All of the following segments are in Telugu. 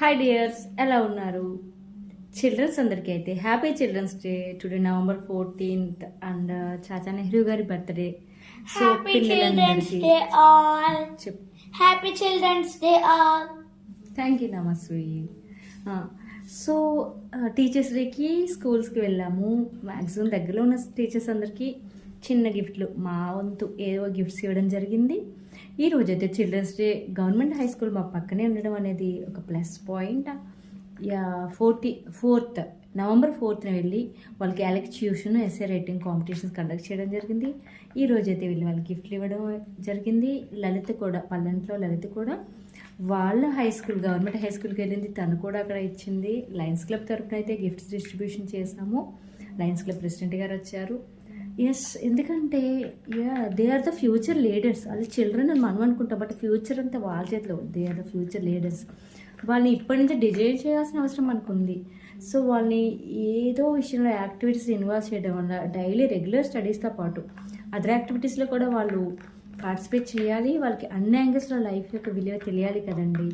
హాయ్ డియర్స్, ఎలా ఉన్నారు? చిల్డ్రన్స్ అందరికీ అయితే happy children's day. Today November 14th and Chacha Nehru గారి birthday. So Happy Children's Day all. Happy Children's Day all. Thank you నమస్వి. So teachers డేకి స్కూల్స్కి వెళ్ళాము. మ్యాక్సిమం దగ్గరలో ఉన్న టీచర్స్ అందరికీ చిన్న గిఫ్ట్లు, మా వంతు ఏదో గిఫ్ట్స్ ఇవ్వడం జరిగింది. ఈ రోజైతే children's day government high school మా పక్కనే ఉండడం అనేది ఒక plus point. 4th November 4th వెళ్ళి వాళ్ళకి elocution, SA writing competitions conduct చేయడం జరిగింది. ఈ రోజైతే వెళ్ళి వాళ్ళకి గిఫ్ట్లు ఇవ్వడం జరిగింది. లలిత కూడా, పల్లెంట్లో లలిత కూడా వాళ్ళ హై స్కూల్, గవర్నమెంట్ హై స్కూల్కి వెళ్ళింది. తను కూడా అక్కడ ఇచ్చింది. లయన్స్ క్లబ్ తరఫున అయితే గిఫ్ట్స్ డిస్ట్రిబ్యూషన్ చేశాము. లయన్స్ క్లబ్ ప్రెసిడెంట్ గారు వచ్చారు. ఎస్, ఎందుకంటే they are the future leaders. వాళ్ళు చిల్డ్రన్ అని మనం అనుకుంటాం, బట్ ఫ్యూచర్ అంతా వాళ్ళ చేతిలో. They are the future leaders. వాళ్ళని ఇప్పటి నుంచి డిజైన్ చేయాల్సిన అవసరం మనకుంది. సో వాళ్ళని ఏదో విషయంలో యాక్టివిటీస్ ఇన్వాల్వ్ చేయడం వల్ల డైలీ రెగ్యులర్ స్టడీస్తో పాటు అదర్ యాక్టివిటీస్లో కూడా వాళ్ళు పార్టిసిపేట్ చేయాలి. వాళ్ళకి అన్ని యాంగిల్స్లో లైఫ్ యొక్క విలువ తెలియాలి కదండి.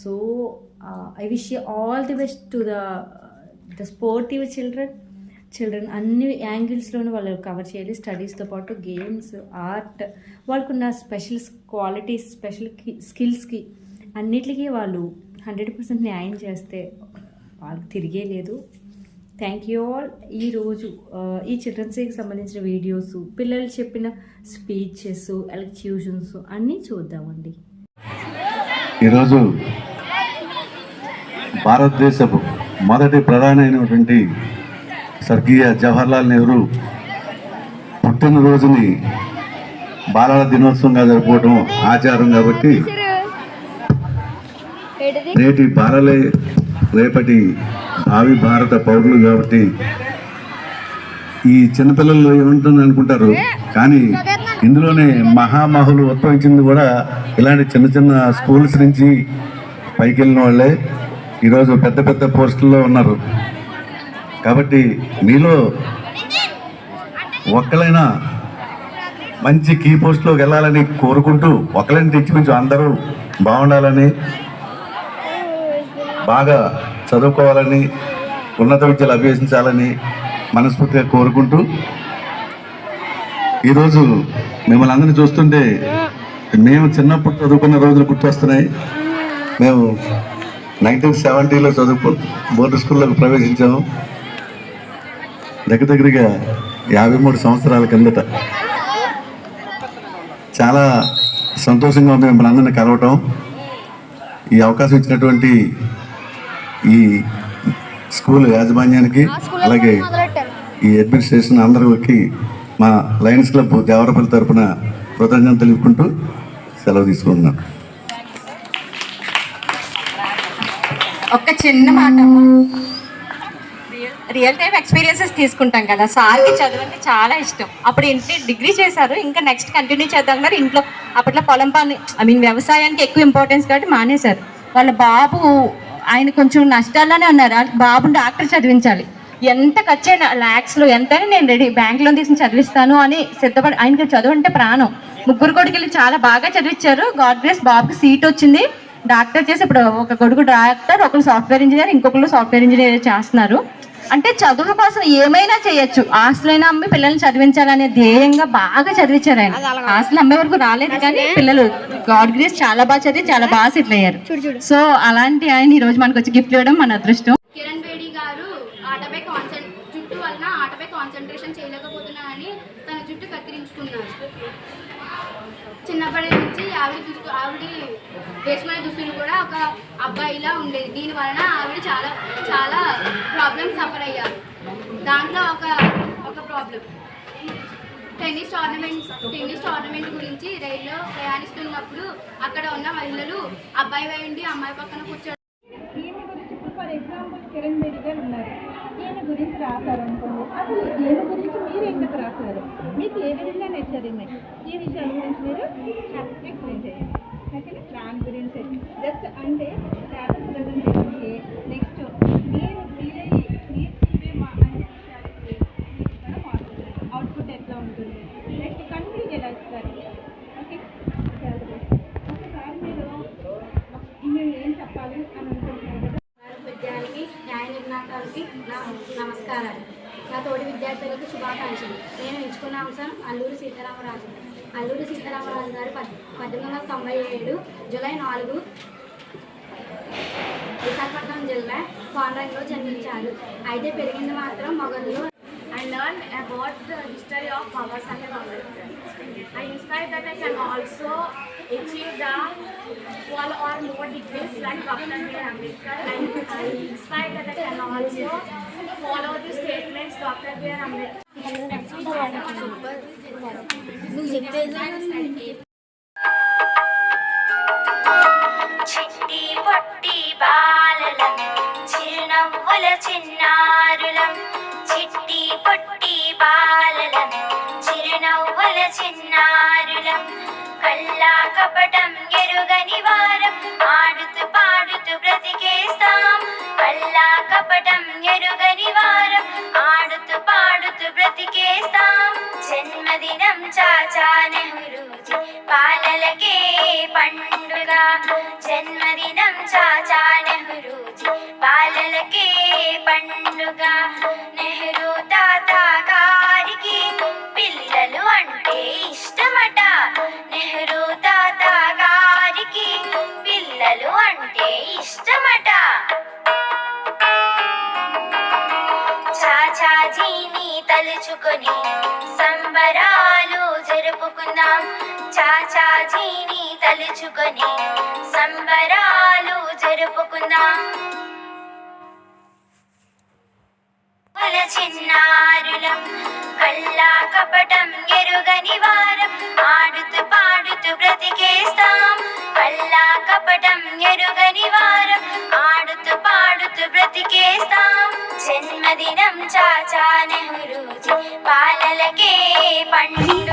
So I wish you all the best to the sportive children అన్ని యాంగిల్స్లోనూ వాళ్ళు కవర్ చేయాలి. స్టడీస్తో పాటు గేమ్స్, ఆర్ట్, వాళ్ళకున్న స్పెషల్ క్వాలిటీస్, స్పెషల్ స్కిల్స్కి అన్నిటికీ వాళ్ళు 100% న్యాయం చేస్తే వాళ్ళకి తిరిగే లేదు. Thank you all. ఈరోజు ఈ చిల్డ్రన్స్ డేకి సంబంధించిన వీడియోస్, పిల్లలు చెప్పిన స్పీచెస్, ఎలక్ట్యూషన్స్ అన్నీ చూద్దామండి. ఈరోజు భారతదేశపు మొదటి ప్రధాని అయినటువంటి స్వర్గీయ జవహర్లాల్ నెహ్రూ పుట్టినరోజుని బాలల దినోత్సవంగా జరుపుకోవడం ఆచారం కాబట్టి నేటి బాలలే రేపటి భావి భారత పౌరులు కాబట్టి ఈ చిన్నపిల్లలు ఏముంటుంది అనుకుంటారు, కానీ ఇందులోనే మహామహులు ఉద్భవించింది కూడా ఇలాంటి చిన్న చిన్న స్కూల్స్ నుంచి పైకి వెళ్ళిన వాళ్ళే ఈరోజు పెద్ద పెద్ద పోస్టుల్లో ఉన్నారు. కాబట్టి మీలో ఒక్కలైనా మంచి కీ పోస్ట్లోకి వెళ్ళాలని కోరుకుంటూ, ఒకళ్ళని తెచ్చిపించు అందరూ బాగుండాలని, బాగా చదువుకోవాలని, ఉన్నత విద్యలు అభ్యసించాలని మనస్ఫూర్తిగా కోరుకుంటూ, ఈరోజు మిమ్మల్ని అందరినీ చూస్తుంటే మేము చిన్నప్పుడు చదువుకున్న రోజులు గుర్తొస్తున్నాయి. మేము 1970లో బోర్డు స్కూల్లోకి ప్రవేశించాము. దగ్గరగా 53 సంవత్సరాల కిందట. చాలా సంతోషంగా ఉంది మిమ్మల్ని అందరినీ కలవటం. ఈ అవకాశం ఇచ్చినటువంటి ఈ స్కూల్ యాజమాన్యానికి, అలాగే ఈ అడ్మినిస్ట్రేషన్ అందరికి మా లయన్స్ క్లబ్ దేవరపల్లి తరఫున కృతజ్ఞతలు తెలుపుకుంటూ సెలవు తీసుకుంటున్నాను. ఒక చిన్న మాట, రియల్ టైం ఎక్స్పీరియన్సెస్ తీసుకుంటాం కదా. సార్కి చదువు అంటే చాలా ఇష్టం. అప్పుడు ఇంటి డిగ్రీ చేశారు, ఇంకా నెక్స్ట్ కంటిన్యూ చేద్దాం కానీ ఇంట్లో అప్పట్లో పొలం పని, వ్యవసాయానికి ఎక్కువ ఇంపార్టెన్స్ కాబట్టి మానేశారు. వాళ్ళ బాబు, ఆయన కొంచెం నష్టాల్లోనే ఉన్నారు. బాబుని డాక్టర్ చదివించాలి, ఎంత ఖర్చు అయినా ల్యాక్స్లో ఎంతైనా నేను రెడీ, బ్యాంక్ లోన్ తీసుకుని చదివిస్తాను అని సిద్ధపడి, ఆయనకి చదువు అంటే ప్రాణం. ముగ్గురు కొడుకులు చాలా బాగా చదివించారు. గాడ్ గ్రేస్, బాబుకి సీట్ వచ్చింది. డాక్టర్ చేసి ఇప్పుడు ఒక కొడుకు డాక్టర్, ఒకరు సాఫ్ట్వేర్ ఇంజనీర్, ఇంకొకరు సాఫ్ట్వేర్ ఇంజనీర్ చేస్తున్నారు. అంటే చదువు కోసం ఏమైనా చేయొచ్చు. ఆస్తులైనా అమ్మి పిల్లల్ని చదివించాలనే ధ్యేయంగా బాగా చదివించారు ఆయన. ఆస్తులు అమ్మే వరకు రాలేదు కానీ పిల్లలు గాడ్ గ్రేస్ చాలా బాగా చదివి చాలా బాగా సెటిల్ అయ్యారు. సో అలాంటి ఆయన ఈ రోజు మనకు వచ్చి గిఫ్ట్ ఇవ్వడం మన అదృష్టం. కిరణ్ బేడి గారు జుట్టు వలన ఆటపై కాన్సన్ట్రేషన్ చేయలేకపోతున్నారని తన జుట్టు కత్తిరించుకున్నారు. చిన్నప్పటి నుంచి ఆవిడ వేసుకునే దుస్తులు కూడా ఒక అబ్బాయిలా ఉండేది. దీని వలన ఆవిడ చాలా చాలా ప్రాబ్లమ్స్ సఫర్ అయ్యారు. దాంట్లో ఒక ప్రాబ్లం, టెన్నిస్ టోర్నమెంట్ గురించి రైల్లో ప్రయాణిస్తున్నప్పుడు అక్కడ ఉన్న మహిళలు అబ్బాయి ఉండి అమ్మాయి పక్కన కూర్చోడం. ఫర్ ఎగ్జాంపుల్ కిరణ్ బేడి గారు ఉన్నారు, ఈయన గురించి రాశారనుకోండి. అసలు ఈయన గురించి మీరు ఎందుకు రాశారు, మీకు ఏ విధంగా నచ్చారు, ఈ విషయాల గురించి మీరు ఎక్స్ప్లెయిన్ చేయండి. ఓకేనా, దాని గురించి జస్ట్ అంటే పేపర్ ప్రజెంటేషన్కి నెక్స్ట్ మీరు మా అన్ని విషయాలకి అవుట్పుట్ ఎట్లా ఉంటుంది, నెక్స్ట్ కంక్లూడ్ ఎలా ఇస్తారు. ఓకే, ఒకసారి మీరు ఏం చెప్పాలి అని అనుకుంటున్నారు. విద్యాలయం. నా తోటి విద్యార్థులకు శుభాకాంక్షలు. నేను ఎంచుకున్న అంశం అల్లూరి సీతారామరాజు. అల్లూరి సీతారామరాజు గారు 1897 జూలై 4 విశాఖపట్నం జిల్లా కోనరంలో జన్మించారు. అయితే పెరిగింది మాత్రం మొగల్లో. I learned about the history of Baba Saheb Ambedkar. I inspired that I can also achieve the one or more degrees like Dr. B.R. Ambedkar. I inspired that I can also follow the statements Dr. B.R. Ambedkar. చిట్టి పొట్టి బాలలం చిరునవ్వుల చిన్నారులం చిట్టి పొట్టి బాలలం చిరునవ్వుల చిన్నారులం కల్లా కపటం ఎరుగని వారం ఆడుతూ పాడుతూ బ్రతికేస్తాం కల్లా కపటం ఎరుగని వారం ఆడుతూ పాడుతూ బ్రతికేస్తాం జన్మదినం చాచా నెహ్రూజీ బాలలకే పండుగ జన్మదినం చాచా నెహ్రూజీ బాలలకే పండుగ నెహ్రూ తాత గారికి పిల్లలు అంటే ఇష్టమట నెహ్రూ తాత గారికి పిల్లలు అంటే ఇష్టమట చాచాజీని తలుచుకొని సంబరాలు జరుపుకుందాం చాచాజీని తలుచుకొని సంబరాలు జరుపుకుందాం చిన్నారులం కల్లా కపటం ఎరుగని వారం ఆడుతూ పాడుతూ బ్రతికేస్తాం కల్లా కపటం ఎరుగని వారం ఆడుతూ పాడుతూ బ్రతికేస్తాం జన్మదినం చాచా నెహ్రూజీ బాలలకే పండుగ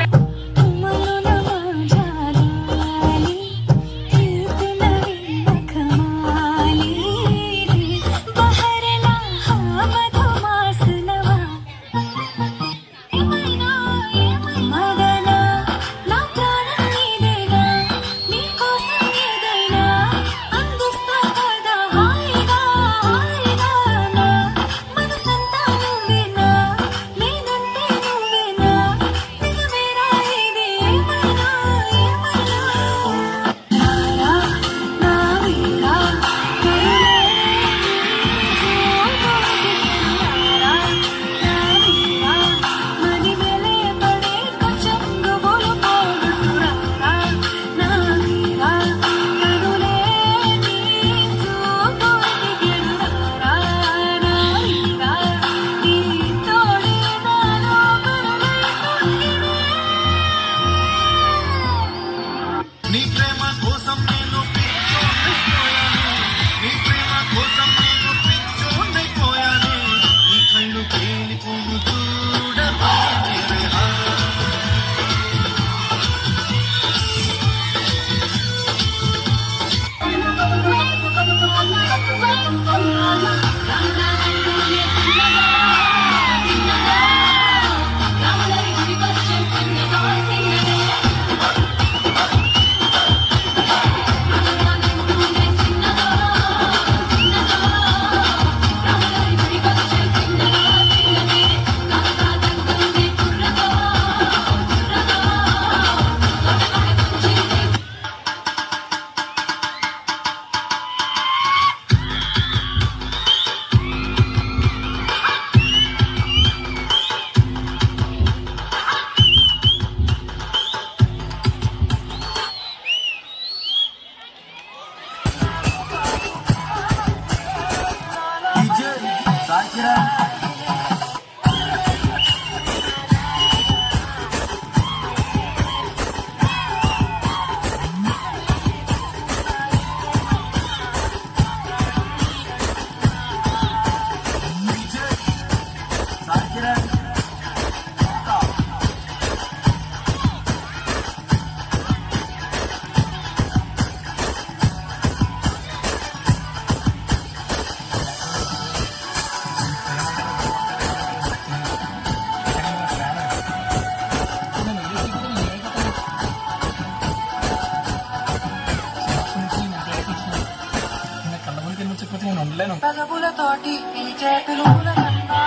పెదవులతోటి పిలిచే పిలుపుల కన్నా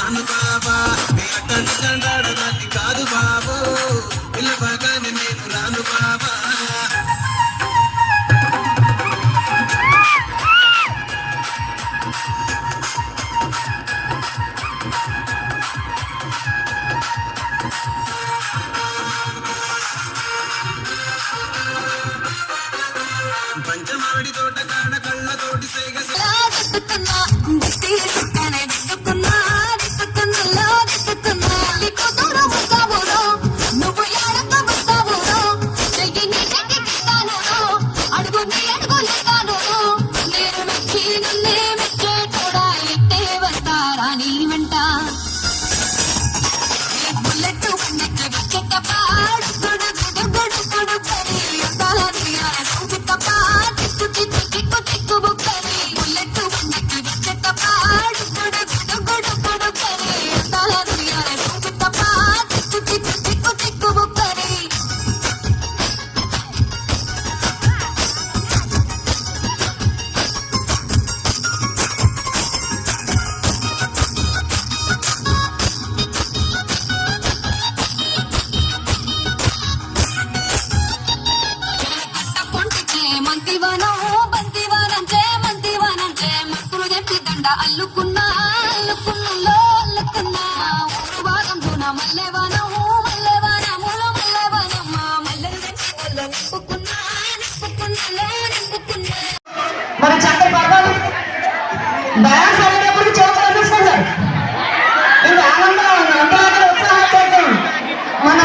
రాను బాబా నీ అడ్డంటి దండాడదాన్ని కాదు బాబు పిల్లబాగానే నేను రాను బాబా పంచమాడి తోట కాడ కళ్ళతోటి సైగ అల్లుకున్నా అల్లుకున్నా అల్లుకున్నా ఊరు భాగం జూన మల్లెవానం మల్లెవానముల మల్లెవానమ్మ మల్లెలు నింపుకున్నా నింపుకున్నా నింపుకున్నా మరి చక్కటి పర్వాలు డాన్స్ ఆడేటప్పుడు చేతులు తీసుకోండి సార్ ఇంకా ఆనందం అంతలాగా ఉత్సాహం మన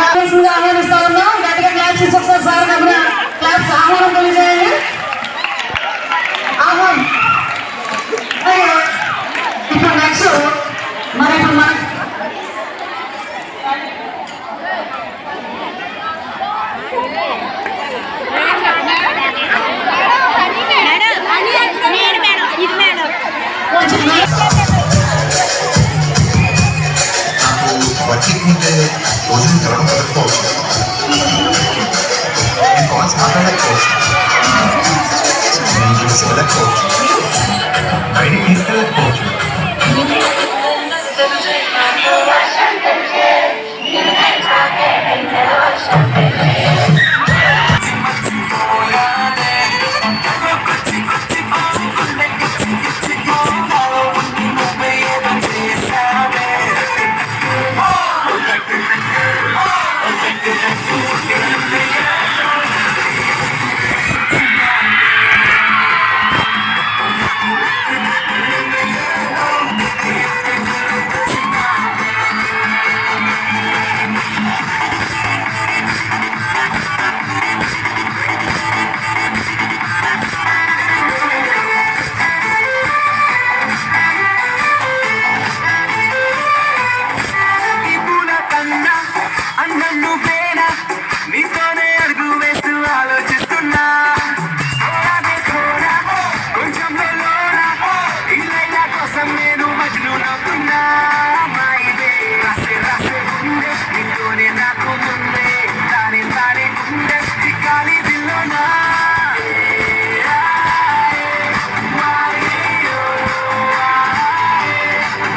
ఆహ్వానిస్తా ఉన్నాం గట్టిగా క్లాప్స్ ఇచ్చొస్తారు సార్ కాబట్టి క్లాప్స్ ఆహ్వానం తెలియజేయండి ఆహ్వానం ఇప్పుడు నెక్స్ట్ మరి ఇప్పుడు మన వచ్చి రోజులు తెలవడం కుదరకపోవచ్చు నేను కాల్స్ మాట్లాడకపోవచ్చు నేను చూసి వెళ్ళకపోవచ్చు బయటికి తీసుకెళ్ళకపోవచ్చు వర్షం